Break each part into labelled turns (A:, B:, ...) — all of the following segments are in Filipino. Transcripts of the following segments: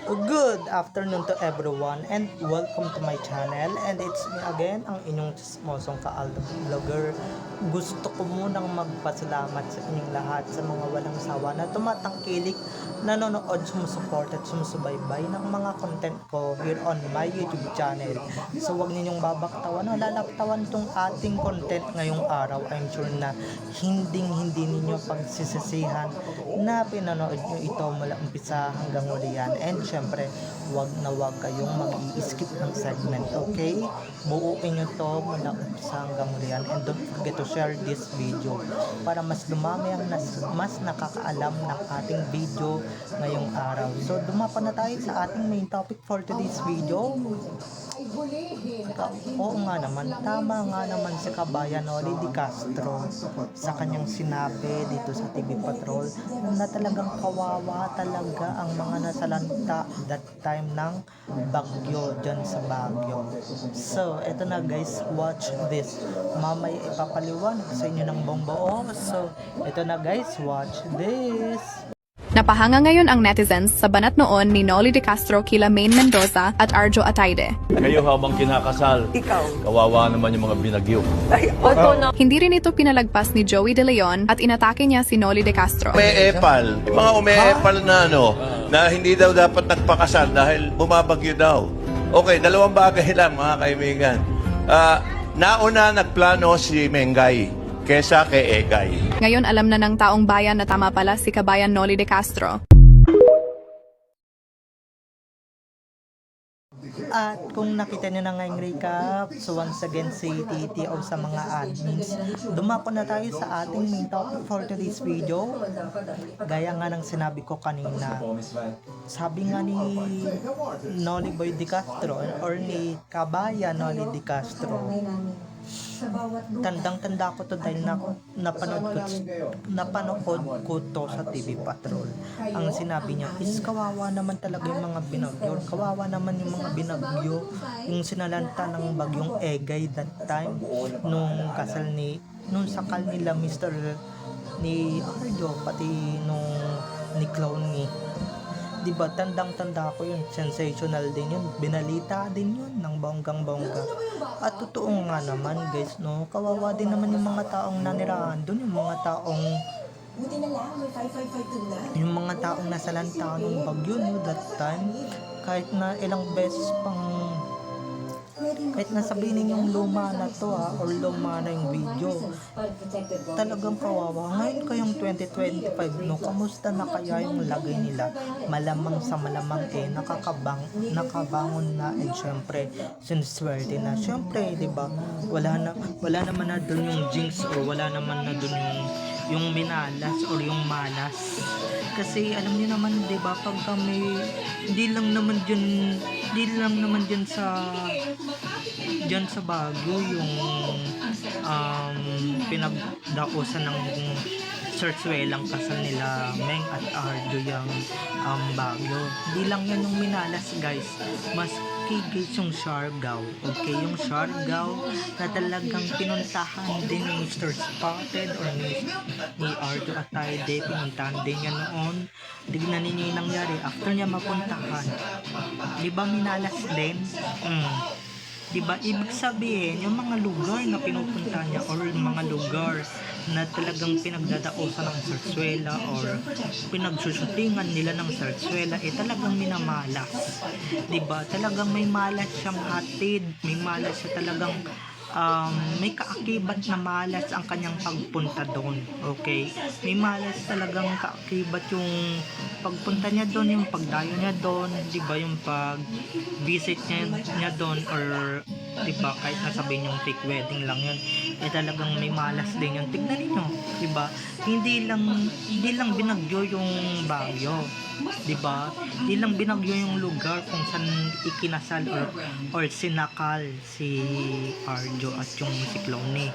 A: Good afternoon to everyone and welcome to my channel, and it's me again, ang inyong chismosong ka-vlogger. Gusto ko munang magpasalamat sa inyong lahat sa mga walang sawa na tumatangkilik, nanonood, sumusuport at sumusubaybay ng mga content ko here on my YouTube channel. So huwag ninyong babaktawan o lalaptawan tong ating content ngayong araw. I'm sure na hindi ninyo pagsisisihan na pinanood nyo ito mula umpisa hanggang huli yan. And syempre, wag na wag kayong mag-i-skip ng segment, okay? Buuin nyo to mula umpisa hanggang huli yan. And don't forget to share this video para mas dumami ang mas nakakaalam ng ating video ngayong araw. So dumapa na tayo sa ating main topic for today's video. Oo nga naman, tama nga naman si Kabayan Noli de Castro sa kanyang sinabi dito sa TV Patrol na talagang kawawa talaga ang mga nasalanta that time ng bagyo dyan sa Baguio. So eto na guys, watch this. Mamaya ipapaliwanag sa inyo ng buong. So eto na guys, watch this.
B: Napahanga ngayon ang netizens sa banat noon ni Noli de Castro kila Maine Mendoza at Arjo Ataide.
C: Kayo habang kinakasal, kawawa naman yung mga binagyo.
B: Hindi rin ito pinalagpas ni Joey De Leon at inatake niya si Noli de Castro.
C: Umeepal. Yung mga umeepal na na hindi daw dapat nagpakasal dahil bumabagyo daw. Okay, dalawang bagay lang mga kaibigan. Nauna nagplano si Mengay kesa kay Egay.
B: Ngayon alam na ng taong bayan na tama pala si Kabayan Noli de Castro.
A: At kung nakita nyo na ngayong recap, so once again si TTO sa mga admins, dumako na tayo sa ating main topic for today's video. Gaya nga ng sinabi ko kanina, sabi nga ni Noli Boy de Castro or ni Kabayan Noli de Castro, tandang-tanda ko to dahil napanood ko to sa TV Patrol. Ang sinabi niya is kawawa naman talaga yung mga binagyo. Kawawa naman yung mga binagyo. Yung sinalanta ng bagyong Egay that time nung sakal nila Mr. ni Arjo pati ni Clowny. Diba, tandang-tanda ko yun, sensational din yun, binalita din yun ng bonggang-bongga. At totoo nga naman guys, no, kawawa din naman yung mga taong nanirahan doon, yung mga taong nasalanta ng bagyo, no, that time, kahit na ilang beses kahit na sabihin ninyong luma na to or luma na yung video, talagang kawawa. Ngayon kayong 2025, no, kamusta na kaya yung lagay nila? Malamang sa malamang nakabangon na, and syempre siniswerte na. Syempre, di ba, wala naman na doon yung jinx or wala naman na doon yung minalas or yung malas. Kasi alam niyo naman, 'di ba, pag kami hindi lang naman diyan sa Baguio yung pinagdausan ng Sarsuelang kasal nila Meng at Arjo yung Baguio. Hindi lang yan yung minalas guys, mas guys yung Siargao, okay, yung Siargao na talagang pinuntahan din ni Mr. Spotted or ni Arjo Ataide, pinuntahan din niya noon. Tignan ninyo yung nangyari after niya mapuntahan, di ba minalas din? Diba, ibig sabihin yung mga lugar na pinupunta niya or yung mga lugar na talagang pinagdadausan ng sarsuela or pinagsusutingan nila ng sarsuela, talagang minamalas. Diba, talagang may malas siyang hatid, may malas siya talagang may kaakibat na malas ang kanyang pagpunta doon, okay? May malas talagang kaakibat yung pagpunta niya doon, yung pagdayo niya doon, di ba, yung pag-visit niya doon, or di ba, kahit nasabihin yung fake wedding lang yun, talagang may malas din yun. Tignan niyo, di ba, hindi lang binagyo yung Baguio, di ba? Hindi lang binagyo yung lugar kung saan ikinasal or sinakal si Arjo at yung si Clowny.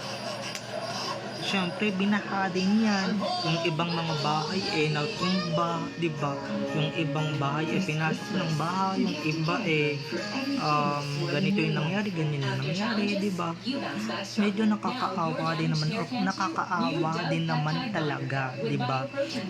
A: syempre binaha din yan. Yung ibang mga bahay natumba, di ba? Yung ibang bahay pinasok ng bahay, yung iba ganito yung nangyari, ganyan yung nangyari, di ba? Medyo nakakaawa din naman, o nakakaawa din naman talaga, di ba?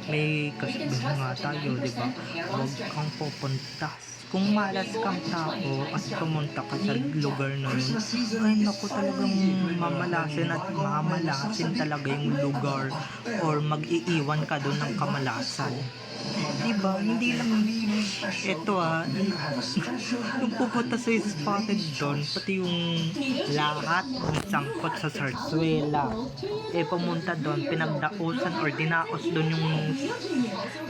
A: May kasabihan nga tayo, di ba? Huwag kang pupunta. Kung malas kang tao at pumunta ka sa lugar na yun, ay naku, talagang mamalasin at mamalasin talaga yung lugar, or mag-iiwan ka doon ng kamalasan. Diba? Hindi lang ito yung pupunta sa spotted doon, pati yung lahat ng sangkot sa Zarzuela pumunta doon, pinagdausan or dinaos doon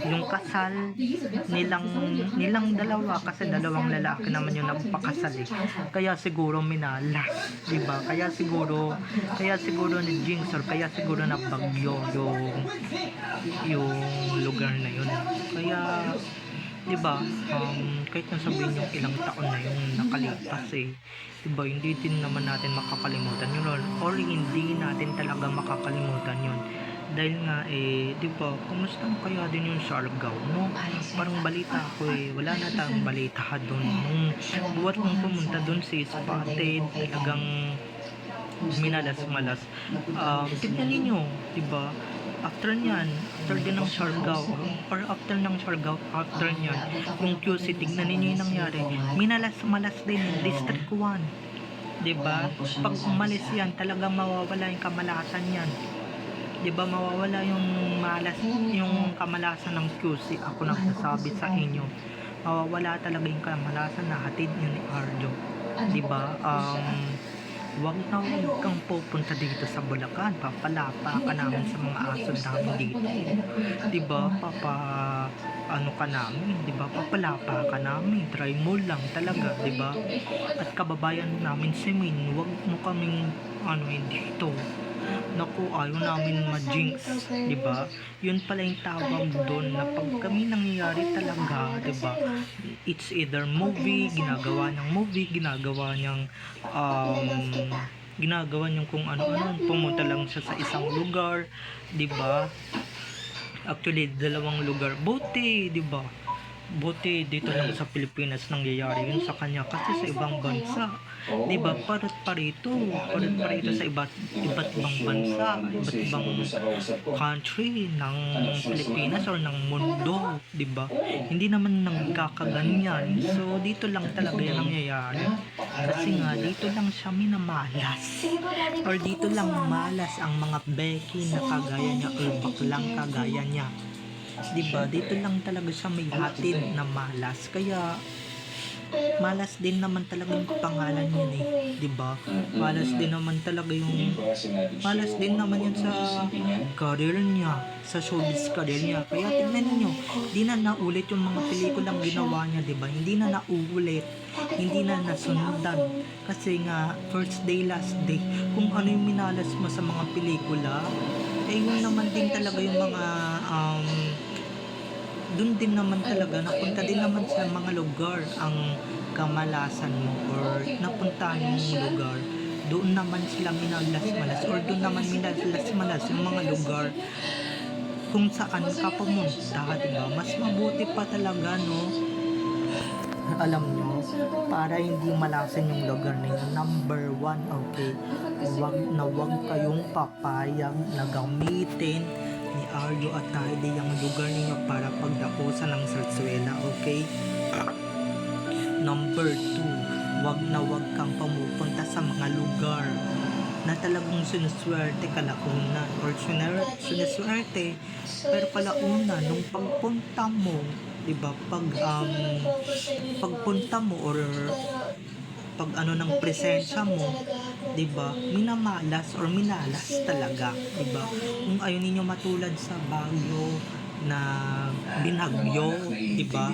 A: yung kasal nilang dalawa, kasi dalawang lalaki naman yung nagpakasal kaya siguro minalas, diba? Kaya siguro ni Jinx, or kaya siguro na bagyo yung lugar na yun. Kaya, di ba, kahit na sabihin yung ilang taon na yung nakalipas di ba, hindi din naman natin makakalimutan yun, or hindi natin talaga makakalimutan yun. Dahil nga di ba, kumusta kaya din yung Siargao, no? Parang balita ko wala na tayong balita doon. Nung buwat nung pumunta doon si Spotted, talagang minalas-malas. Tignan ninyo, di ba? After din ng Siargao, or after ng Siargao, after nyan, yung QC, tignan ninyo yung nangyari. Minalas-malas din yung District 1. Diba? Pag umalis yan, talaga mawawala yung kamalasan yan. Diba? Mawawala yung yung kamalasan ng QC. Ako nagsasabi sa inyo. Mawawala talaga yung kamalasan na hatid niya ni Arjo. Diba? Huwag kang pupunta dito sa Bulacan, papalapa ka namin sa mga aso namin dito, diba? Ka namin, diba? Papalapa ka namin, try mo lang talaga, diba? At kababayan namin si Min, huwag mo kaming dito. Naku, ayaw namin ma-jinx, diba? Yun pala yung tawag doon, na pag kami nangyayari talaga, diba? It's either ginagawa niyang kung ano-ano, pumunta lang siya sa isang lugar, diba? Actually, dalawang lugar, buti, diba? Buti dito lang sa Pilipinas nangyayari yun sa kanya, kasi sa ibang bansa, diba, parito sa iba't ibang bansa, iba't ibang country ng Pilipinas or ng mundo, diba, hindi naman nagkakaganyan. So dito lang talaga yan nangyayari, kasi nga dito lang siya minamalas, or dito lang malas ang mga Becky na kagaya niya, or baklang kagaya niya. Diba, dito lang talaga siya may hatid na malas. Kaya malas din naman talaga yung pangalan yun diba? Malas din naman yan sa career niya, sa showbiz career niya. Kaya tignan niyo, di na naulit yung mga pelikulang ginawa niya, diba? Hindi na naulit, hindi na nasundan, kasi nga first day, last day. Kung ano yung minalas mo sa mga pelikula, yun naman din talaga yung mga dun din naman talaga, napunta din naman sa mga lugar ang kamalasan mo, or napuntahan yung lugar, doon naman sila minalas-malas, or doon naman minalas-malas yung mga lugar kung saan ka pumunta, diba? Mas mabuti pa talaga, no? Alam nyo, para hindi malasan yung lugar na yun, number 1, okay, wag kayong papayag na gamitin ni Arjo at Taide yung lugar ninyo para pagdakusan ng Zarzuela, okay? Number 2, wag kang pumupunta sa mga lugar na talagang sinuswerte kalaunan, or sinuswerte pero kalaunan nung pagpunta mo, diba? Pagpunta mo, or pag ng presensya mo, diba, minamalas or minalas talaga, diba? Kung ayaw ninyo matulad sa Baguio na binagyo, diba,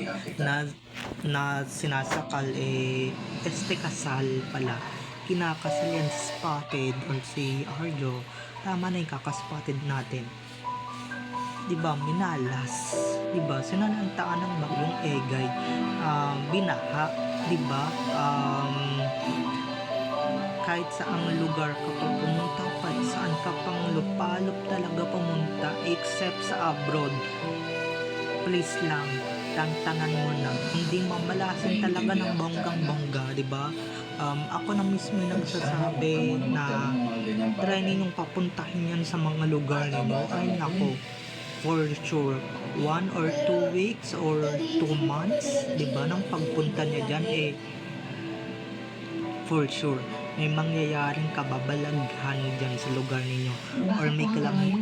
A: na sinasakal kasal pala, kinakasal yan si Spotted or si Arjo, tama na yung kakaspotted natin, diba? Minalas, diba? Sinalantaan ng bagyong Egay, binaha, diba? kahit saang lugar kapag pumunta pa, saan ka pang lupalop talaga pumunta except sa abroad, please lang, tantanan mo na. Hindi mamalasin talaga ng bonggang-bongga, di ba? Ako na mismo nagsasabi na try ninyong papuntahin yan sa mga lugar ninyo. Ay nako, for sure, 1 or 2 weeks or 2 months, di ba, nang pagpunta niya dyan, for sure, may mangyayaring kababalaghan dyan sa lugar ninyo or may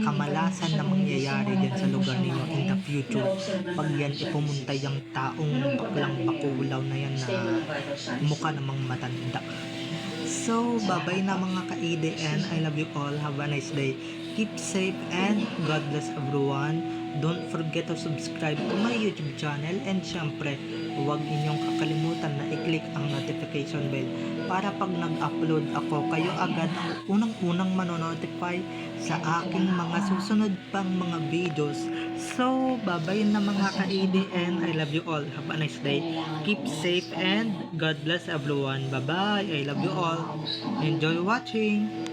A: kamalasan na mangyayari dyan sa lugar ninyo in the future pag yan ipumunta yung taong baklang bakulaw na yan na mukha namang matanda. So, bye-bye na mga ka-EDN. I love you all. Have a nice day. Keep safe and God bless everyone. Don't forget to subscribe to my YouTube channel and syempre, huwag inyong kakalimutan na i-click ang notification bell para pag nag-upload ako, kayo agad ang unang-unang manonotify sa aking mga susunod pang mga videos. So, bye-bye na mga ka-EDN. I love you all. Have a nice day. Keep safe and God bless everyone. Bye-bye. I love you all. Enjoy watching.